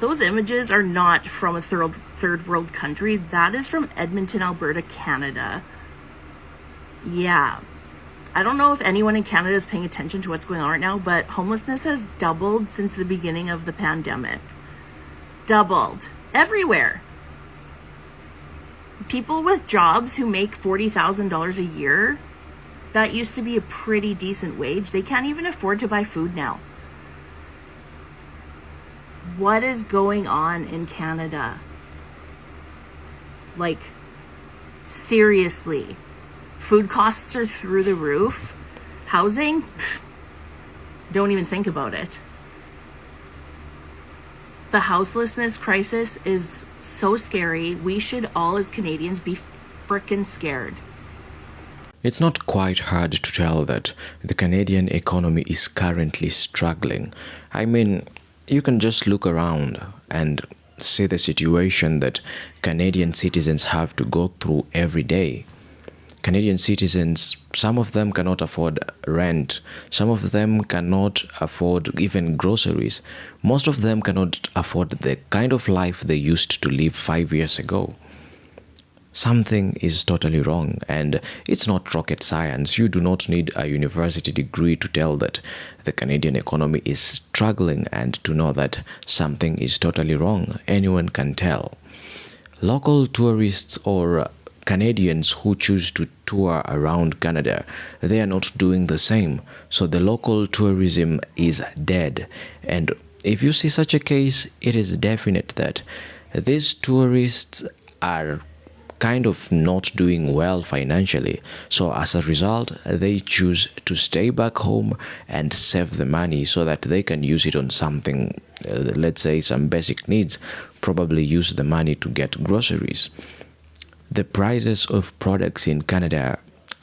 those images are not from a third world country. That is from Edmonton, Alberta, Canada. Yeah. I don't know if anyone in Canada is paying attention to what's going on right now, but homelessness has doubled since the beginning of the pandemic. Doubled. Everywhere. People with jobs who make $40,000 a year, that used to be a pretty decent wage. They can't even afford to buy food now. What is going on in Canada? Like, seriously. Food costs are through the roof. Housing? Don't even think about it. The houselessness crisis is so scary. We should all as Canadians be frickin' scared. It's not quite hard to tell that the Canadian economy is currently struggling. I mean, you can just look around and see the situation that Canadian citizens have to go through every day. Canadian citizens, some of them cannot afford rent. Some of them cannot afford even groceries. Most of them cannot afford the kind of life they used to live 5 years ago. Something is totally wrong, and it's not rocket science. You do not need a university degree to tell that the Canadian economy is struggling and to know that something is totally wrong. Anyone can tell. Local tourists or Canadians who choose to tour around Canada, they are not doing the same. So the local tourism is dead. And if you see such a case, it is definite that these tourists are kind of not doing well financially. So as a result, they choose to stay back home and save the money so that they can use it on something, let's say some basic needs, probably use the money to get groceries. The prices of products in Canada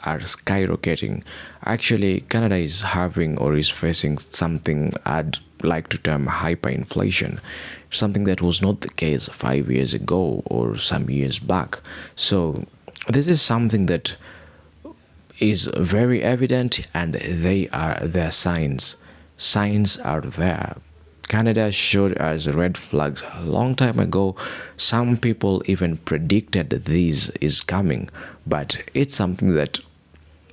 are skyrocketing. Actually, Canada is having or is facing something I'd like to term hyperinflation, something that was not the case 5 years ago or some years back. So this is something that is very evident, and there are signs. Signs are there. Canada showed us red flags a long time ago. Some people even predicted this is coming, but it's something that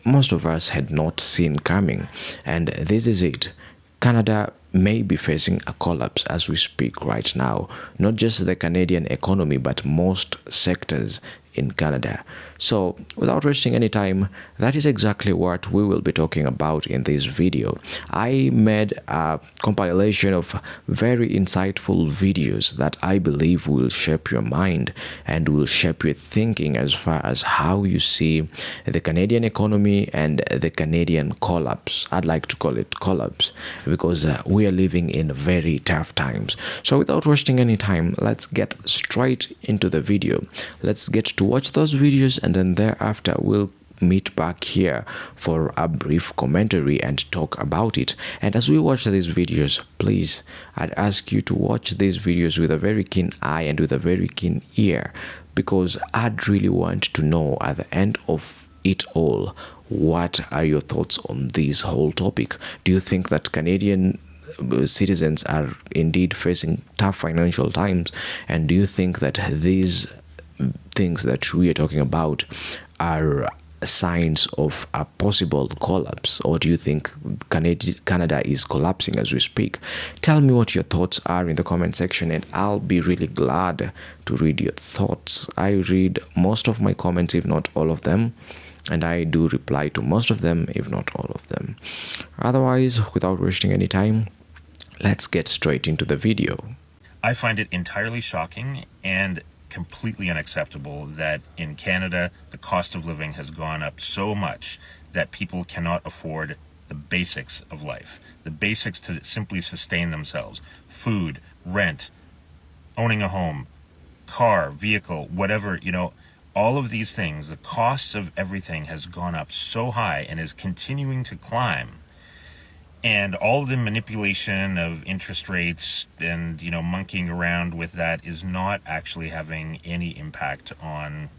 most of us had not seen coming. And this is it. Canada may be facing a collapse as we speak right now. Not just the Canadian economy, but most sectors in Canada. So without wasting any time, that is exactly what we will be talking about in this video. I made a compilation of very insightful videos that I believe will shape your mind and will shape your thinking as far as how you see the Canadian economy and the Canadian collapse. I'd like to call it collapse because we are living in very tough times. So without wasting any time, let's get straight into the video. Let's get to watch those videos, and then thereafter we'll meet back here for a brief commentary and talk about it. And as we watch these videos, please, I'd ask you to watch these videos with a very keen eye and with a very keen ear, because I'd really want to know at the end of it all, what are your thoughts on this whole topic? Do you think that Canadian citizens are indeed facing tough financial times? And do you think that these things that we are talking about are signs of a possible collapse, or do you think Canada is collapsing as we speak? Tell me what your thoughts are in the comment section, and I'll be really glad to read your thoughts. I read most of my comments, if not all of them, and I do reply to most of them, if not all of them. Otherwise, without wasting any time, let's get straight into the video. I find it entirely shocking and completely unacceptable that in Canada the cost of living has gone up so much that people cannot afford the basics of life, the basics to simply sustain themselves: food, rent, owning a home, car, vehicle, whatever, all of these things. The costs of everything has gone up so high and is continuing to climb. And all the manipulation of interest rates and, monkeying around with that is not actually having any impact on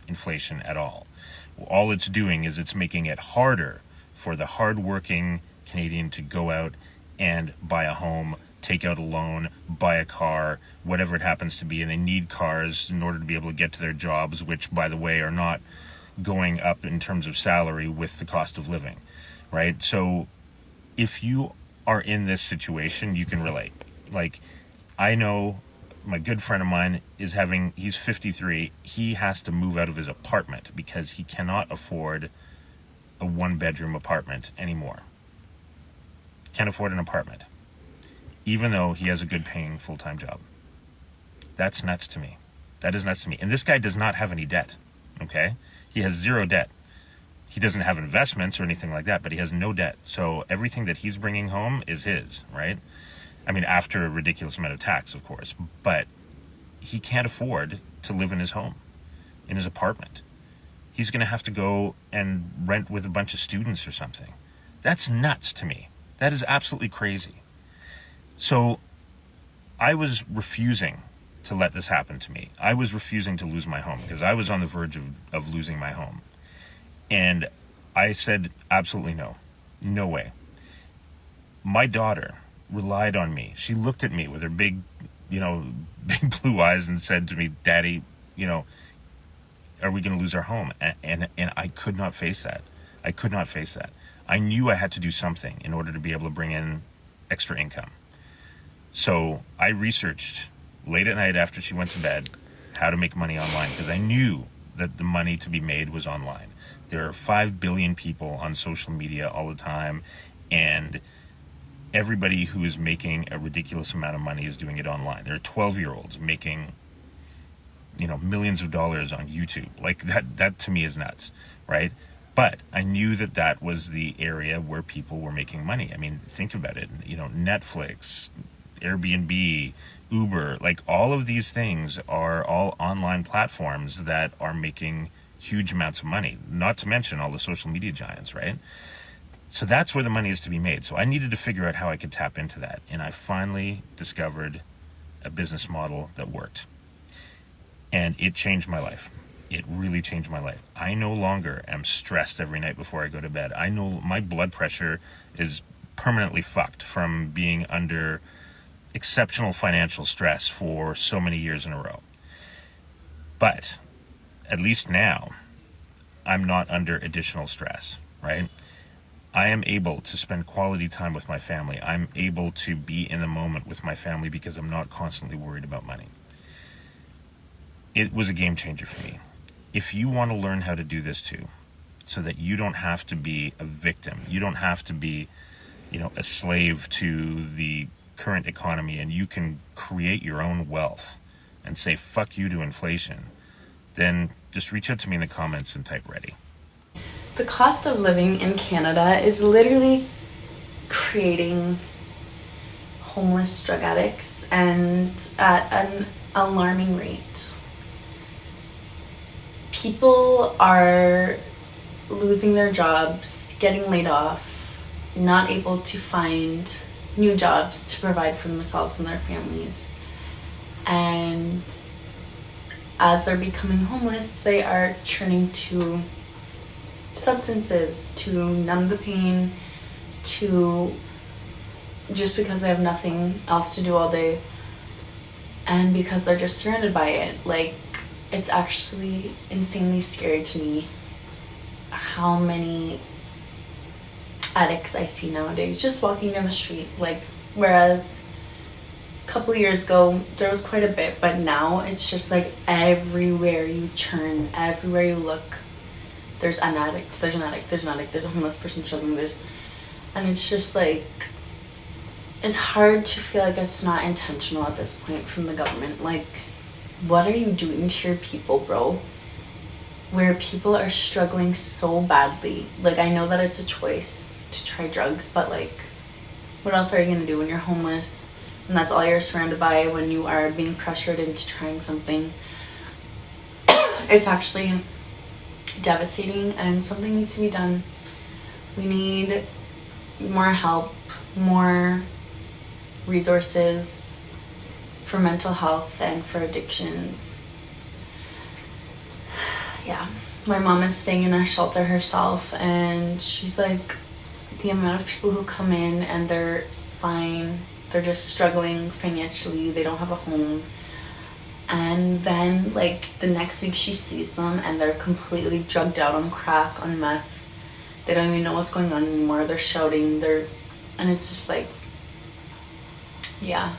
inflation at all. All it's doing is it's making it harder for the hardworking Canadian to go out and buy a home, take out a loan, buy a car, whatever it happens to be, and they need cars in order to be able to get to their jobs, which, by the way, are not going up in terms of salary with the cost of living, right? So if you are in this situation, you can relate. Like, I know my good friend of mine he's 53, he has to move out of his apartment because he cannot afford a 1-bedroom apartment anymore. Can't afford an apartment, even though he has a good paying full-time job. That's nuts to me. That is nuts to me. And this guy does not have any debt, okay? He has zero debt. He doesn't have investments or anything like that, but he has no debt. So everything that he's bringing home is his, right? I mean, after a ridiculous amount of tax, of course. But he can't afford to live in his home, in his apartment. He's going to have to go and rent with a bunch of students or something. That's nuts to me. That is absolutely crazy. So I was refusing to let this happen to me. I was refusing to lose my home because I was on the verge of losing my home. And I said, absolutely no. No way. My daughter relied on me. She looked at me with her big blue eyes and said to me, Daddy, are we going to lose our home? And I could not face that. I could not face that. I knew I had to do something in order to be able to bring in extra income. So I researched late at night after she went to bed how to make money online because I knew that the money to be made was online. There are 5 billion people on social media all the time, and everybody who is making a ridiculous amount of money is doing it online. There are 12-year-olds making millions of dollars on YouTube. Like that to me is nuts, right? But I knew that was the area where people were making money. I mean, think about it. Netflix, Airbnb, Uber, like all of these things are all online platforms that are making huge amounts of money, not to mention all the social media giants, right? So that's where the money is to be made. So I needed to figure out how I could tap into that. And I finally discovered a business model that worked. And it changed my life. It really changed my life. I no longer am stressed every night before I go to bed. I know my blood pressure is permanently fucked from being under exceptional financial stress for so many years in a row. But at least now, I'm not under additional stress, right? I am able to spend quality time with my family. I'm able to be in the moment with my family because I'm not constantly worried about money. It was a game changer for me. If you want to learn how to do this too, so that you don't have to be a victim, you don't have to be, a slave to the current economy, and you can create your own wealth and say fuck you to inflation, then just reach out to me in the comments and type ready. The cost of living in Canada is literally creating homeless drug addicts, and at an alarming rate. People are losing their jobs, getting laid off, not able to find new jobs to provide for themselves and their families. And as they're becoming homeless, they are turning to substances to numb the pain, to just because they have nothing else to do all day, and because they're just surrounded by it. Like, it's actually insanely scary to me how many addicts I see nowadays just walking down the street. Like, whereas a couple of years ago there was quite a bit, but now it's just like everywhere you turn, everywhere you look, there's an addict, there's an addict, there's an addict, there's a homeless person struggling, and it's just like, it's hard to feel like it's not intentional at this point from the government. Like, what are you doing to your people, bro? Where people are struggling so badly. Like, I know that it's a choice to try drugs, but like, what else are you gonna do when you're homeless and that's all you're surrounded by, when you are being pressured into trying something? It's actually devastating, and something needs to be done. We need more help, more resources for mental health and for addictions. Yeah, my mom is staying in a shelter herself, and she's like, the amount of people who come in and they're fine, they're just struggling financially, they don't have a home. And then, like, the next week she sees them and they're completely drugged out on crack, on meth. They don't even know what's going on anymore. They're shouting, and it's just like, yeah.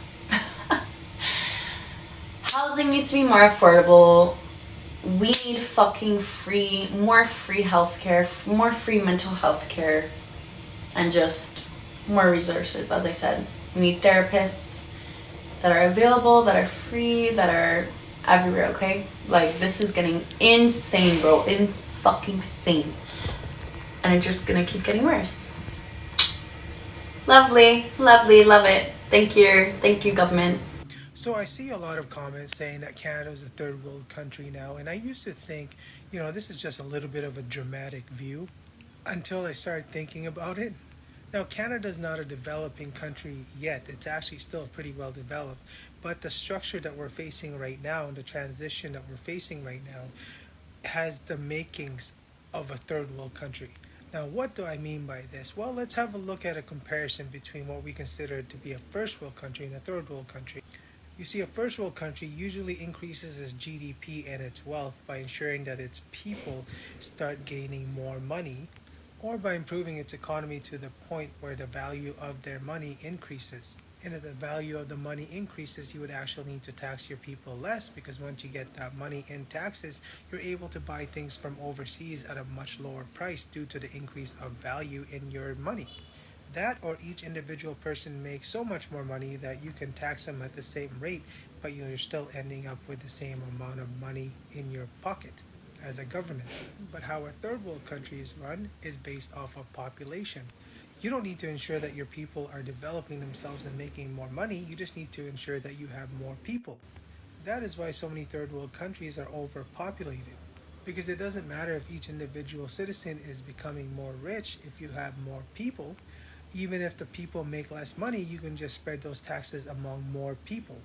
Housing needs to be more affordable. We need fucking more free healthcare, more free mental health care, and just more resources, as I said. We need therapists that are available, that are free, that are everywhere, okay? Like, this is getting insane, bro. Fucking sane. And it's just gonna keep getting worse. Lovely, lovely, love it. Thank you, government. So I see a lot of comments saying that Canada is a third world country now, and I used to think, this is just a little bit of a dramatic view until I started thinking about it. Now, Canada is not a developing country yet. It's actually still pretty well developed, but the structure that we're facing right now and the transition that we're facing right now has the makings of a third world country. Now, what do I mean by this? Well, let's have a look at a comparison between what we consider to be a first world country and a third world country. You see, a first world country usually increases its GDP and its wealth by ensuring that its people start gaining more money, or by improving its economy to the point where the value of their money increases. And if the value of the money increases, you would actually need to tax your people less, because once you get that money in taxes, you're able to buy things from overseas at a much lower price due to the increase of value in your money. That, or each individual person makes so much more money that you can tax them at the same rate, but you're still ending up with the same amount of money in your pocket as a government. But how a third world country is run is based off of population. You don't need to ensure that your people are developing themselves and making more money. You just need to ensure that you have more people. That is why so many third world countries are overpopulated. Because it doesn't matter if each individual citizen is becoming more rich if you have more people. Even if the people make less money, you can just spread those taxes among more people.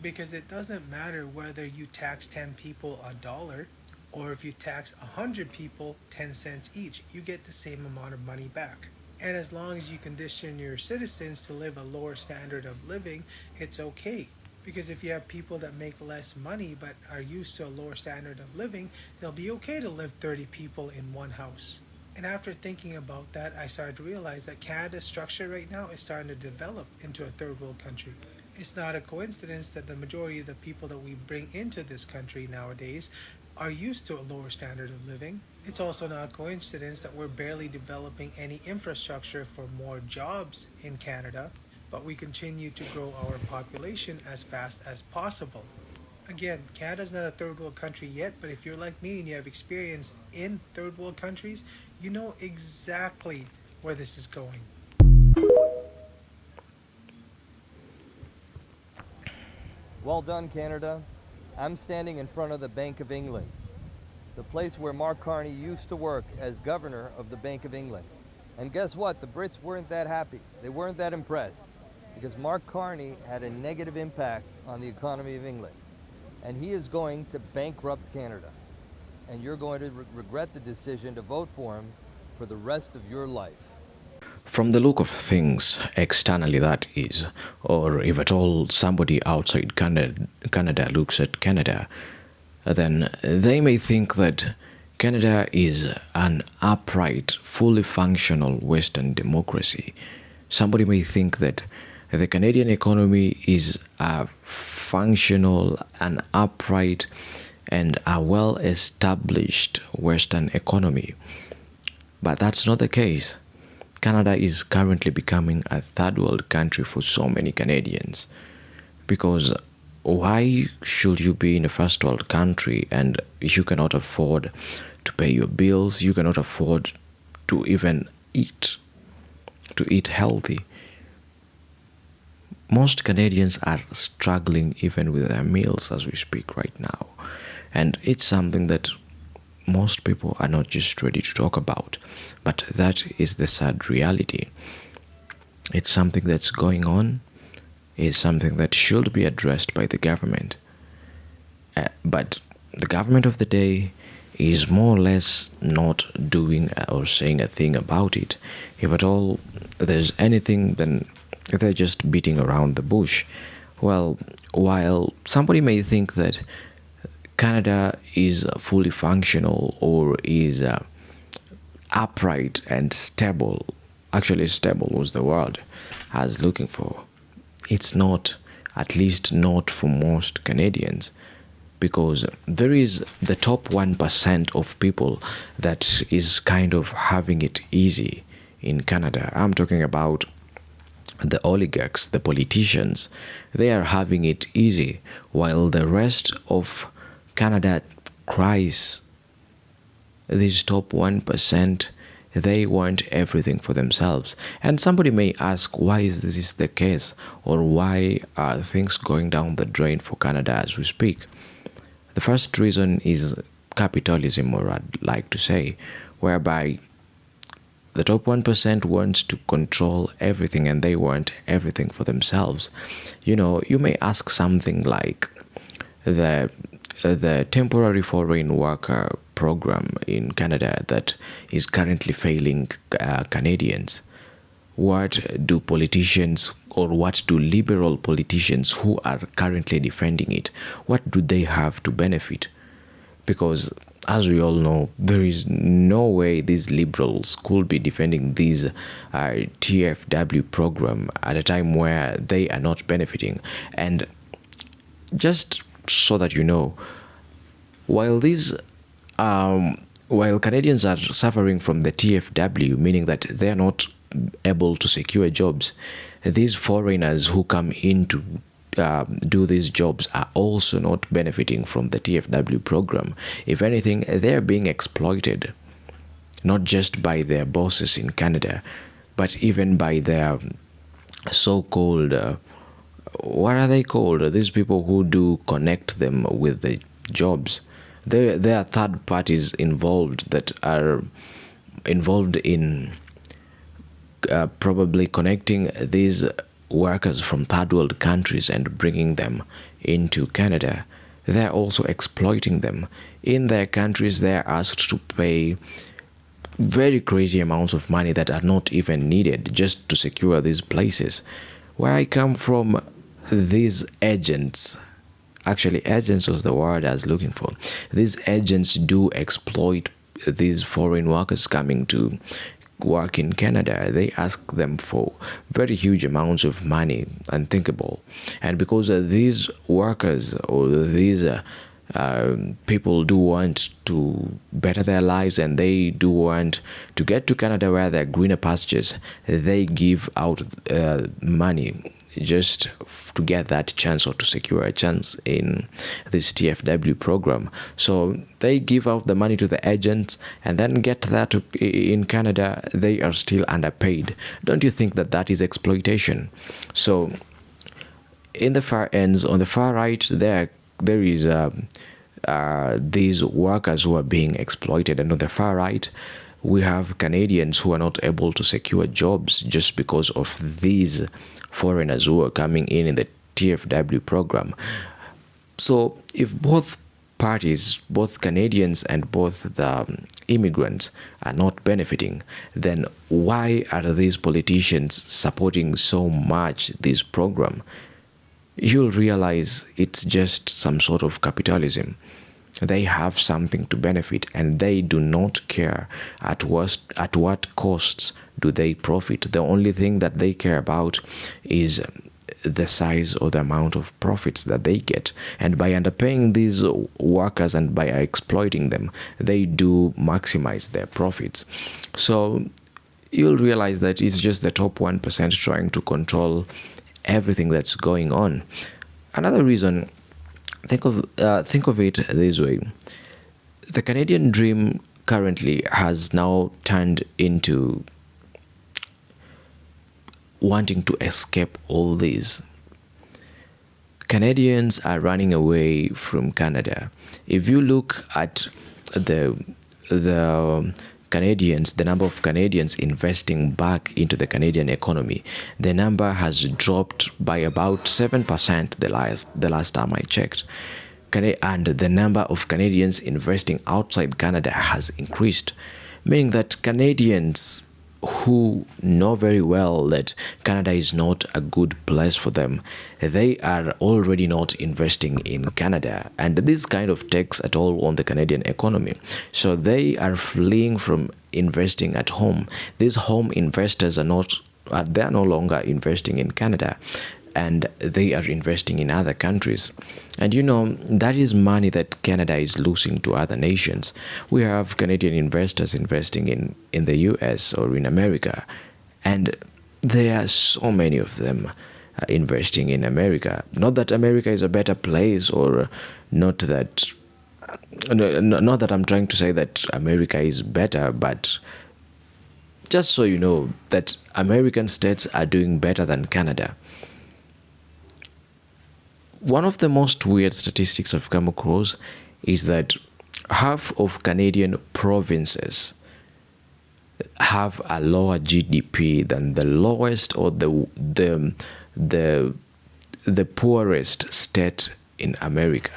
Because it doesn't matter whether you tax 10 people $1 or if you tax 100 people 10 cents each, you get the same amount of money back. And as long as you condition your citizens to live a lower standard of living, it's okay. Because if you have people that make less money but are used to a lower standard of living, they'll be okay to live 30 people in one house. And after thinking about that, I started to realize that Canada's structure right now is starting to develop into a third world country. It's not a coincidence that the majority of the people that we bring into this country nowadays are used to a lower standard of living. It's also not a coincidence that we're barely developing any infrastructure for more jobs in Canada, but we continue to grow our population as fast as possible. Again, Canada's not a third world country yet, but if you're like me and you have experience in third world countries, you know exactly where this is going. Well done, Canada. I'm standing in front of the Bank of England, the place where Mark Carney used to work as governor of the Bank of England. And guess what? The Brits weren't that happy. They weren't that impressed, because Mark Carney had a negative impact on the economy of England. And he is going to bankrupt Canada. And you're going to regret the decision to vote for him for the rest of your life. From the look of things, externally that is, or if at all somebody outside Canada looks at Canada, then they may think that Canada is an upright, fully functional Western democracy. Somebody may think that the Canadian economy is a functional, an upright, and a well-established Western economy. But that's not the case. Canada is currently becoming a third world country for so many Canadians. Because why should you be in a first world country and you cannot afford to pay your bills, you cannot afford to even eat healthy? Most Canadians are struggling even with their meals as we speak right now. And it's something that most people are not just ready to talk about. But that is the sad reality. It's something that's going on. It's something that should be addressed by the government. But the government of the day is more or less not doing or saying a thing about it. If at all there's anything, then they're just beating around the bush. Well, while somebody may think that Canada is fully functional or is upright and stable, actually, stable was the word I was looking for. It's not, at least not for most Canadians, because there is the top 1% of people that is kind of having it easy in Canada. I'm talking about the oligarchs, the politicians. They are having it easy, while the rest of Canada cries. These top 1%, they want everything for themselves. And somebody may ask, why is this the case? Or why are things going down the drain for Canada as we speak? The first reason is capitalism, or I'd like to say, whereby the top 1% wants to control everything and they want everything for themselves. You may ask something like the temporary foreign worker program in Canada that is currently failing Canadians. What do politicians, or what do liberal politicians who are currently defending it, what do they have to benefit? Because as we all know, there is no way these liberals could be defending this TFW program at a time where they are not benefiting. And just so that you know, while while Canadians are suffering from the TFW, meaning that they are not able to secure jobs, these foreigners who come in to do these jobs are also not benefiting from the TFW program. If anything, they're being exploited, not just by their bosses in Canada, but even by their so-called what are they called? These people who do connect them with the jobs. There are third parties involved that are involved in probably connecting these workers from third world countries and bringing them into Canada. They're also exploiting them. In their countries, they're asked to pay very crazy amounts of money that are not even needed just to secure these places. Where I come from, these agents, actually agents was the word I was looking for, these agents do exploit these foreign workers coming to work in Canada. They ask them for very huge amounts of money, unthinkable. And because these workers, or these people do want to better their lives, and they do want to get to Canada where there are greener pastures, they give out money just to get that chance, or to secure a chance in this TFW program. So they give out the money to the agents and then get that in Canada. They are still underpaid. Don't you think that that is exploitation? So in the far ends, on the far right, there is these workers who are being exploited, and on the far right we have Canadians who are not able to secure jobs just because of these foreigners who are coming in the TFW program. So if both parties, both Canadians and both the immigrants, are not benefiting, then why are these politicians supporting so much this program? You'll realize it's just some sort of capitalism. They have something to benefit, and they do not care at what costs do they profit. The only thing that they care about is the size or the amount of profits that they get. And by underpaying these workers and by exploiting them, they do maximize their profits. So you'll realize that it's just the top 1% trying to control everything that's going on. Another reason, think of it this way: the Canadian dream currently has now turned into wanting to escape all this. Canadians are running away from Canada. If you look at the Canadians, the number of Canadians investing back into the Canadian economy, the number has dropped by about 7% the last time I checked. And the number of Canadians investing outside Canada has increased, meaning that Canadians who know very well that Canada is not a good place for them, they are already not investing in Canada, and this kind of takes a toll on the Canadian economy. So they are fleeing from investing at home. These home investors they are no longer investing in Canada, and they are investing in other countries. And that is money that Canada is losing to other nations. We have Canadian investors investing in the US or in America, and there are so many of them investing in America. Not that America is a better place, or not that not that I'm trying to say that America is better, but just so you know that American states are doing better than Canada. One of the most weird statistics I've come across is that half of Canadian provinces have a lower GDP than the lowest or the poorest state in America.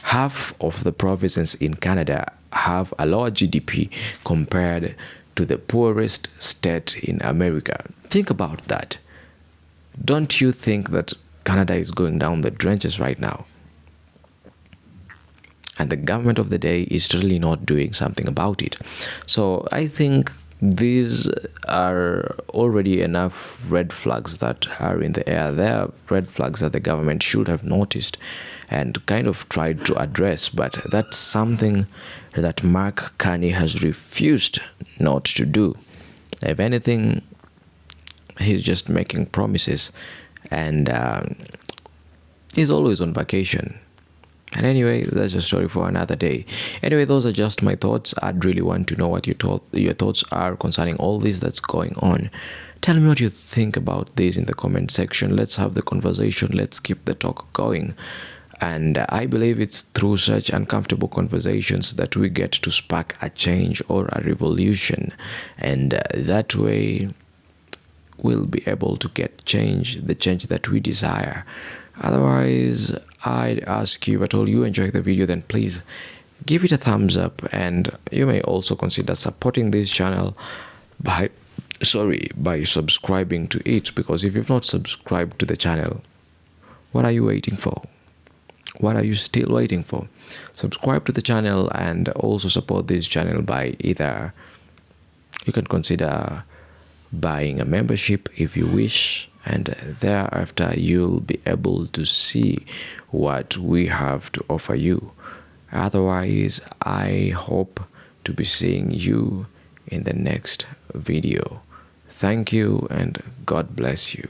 Half of the provinces in Canada have a lower GDP compared to the poorest state in America. Think about that. Don't you think that Canada is going down the trenches right now? And the government of the day is really not doing something about it. So I think these are already enough red flags that are in the air. There are red flags that the government should have noticed and kind of tried to address, but that's something that Mark Carney has refused not to do. If anything, he's just making promises, and he's always on vacation. And anyway, that's a story for another day. Anyway, those are just my thoughts. I'd really want to know what your thoughts are concerning all this that's going on. Tell me what you think about this in the comment section. Let's have the conversation. Let's keep the talk going. And I believe it's through such uncomfortable conversations that we get to spark a change or a revolution. And that way, we'll be able to get change, the change that we desire. Otherwise, I'd ask you, at all you enjoy the video, then please give it a thumbs up, and you may also consider supporting this channel by subscribing to it, because if you've not subscribed to the channel, what are you waiting for? What are you still waiting for? Subscribe to the channel and also support this channel by either you can consider buying a membership if you wish, and thereafter you'll be able to see what we have to offer you. Otherwise, I hope to be seeing you in the next video. Thank you, and God bless you.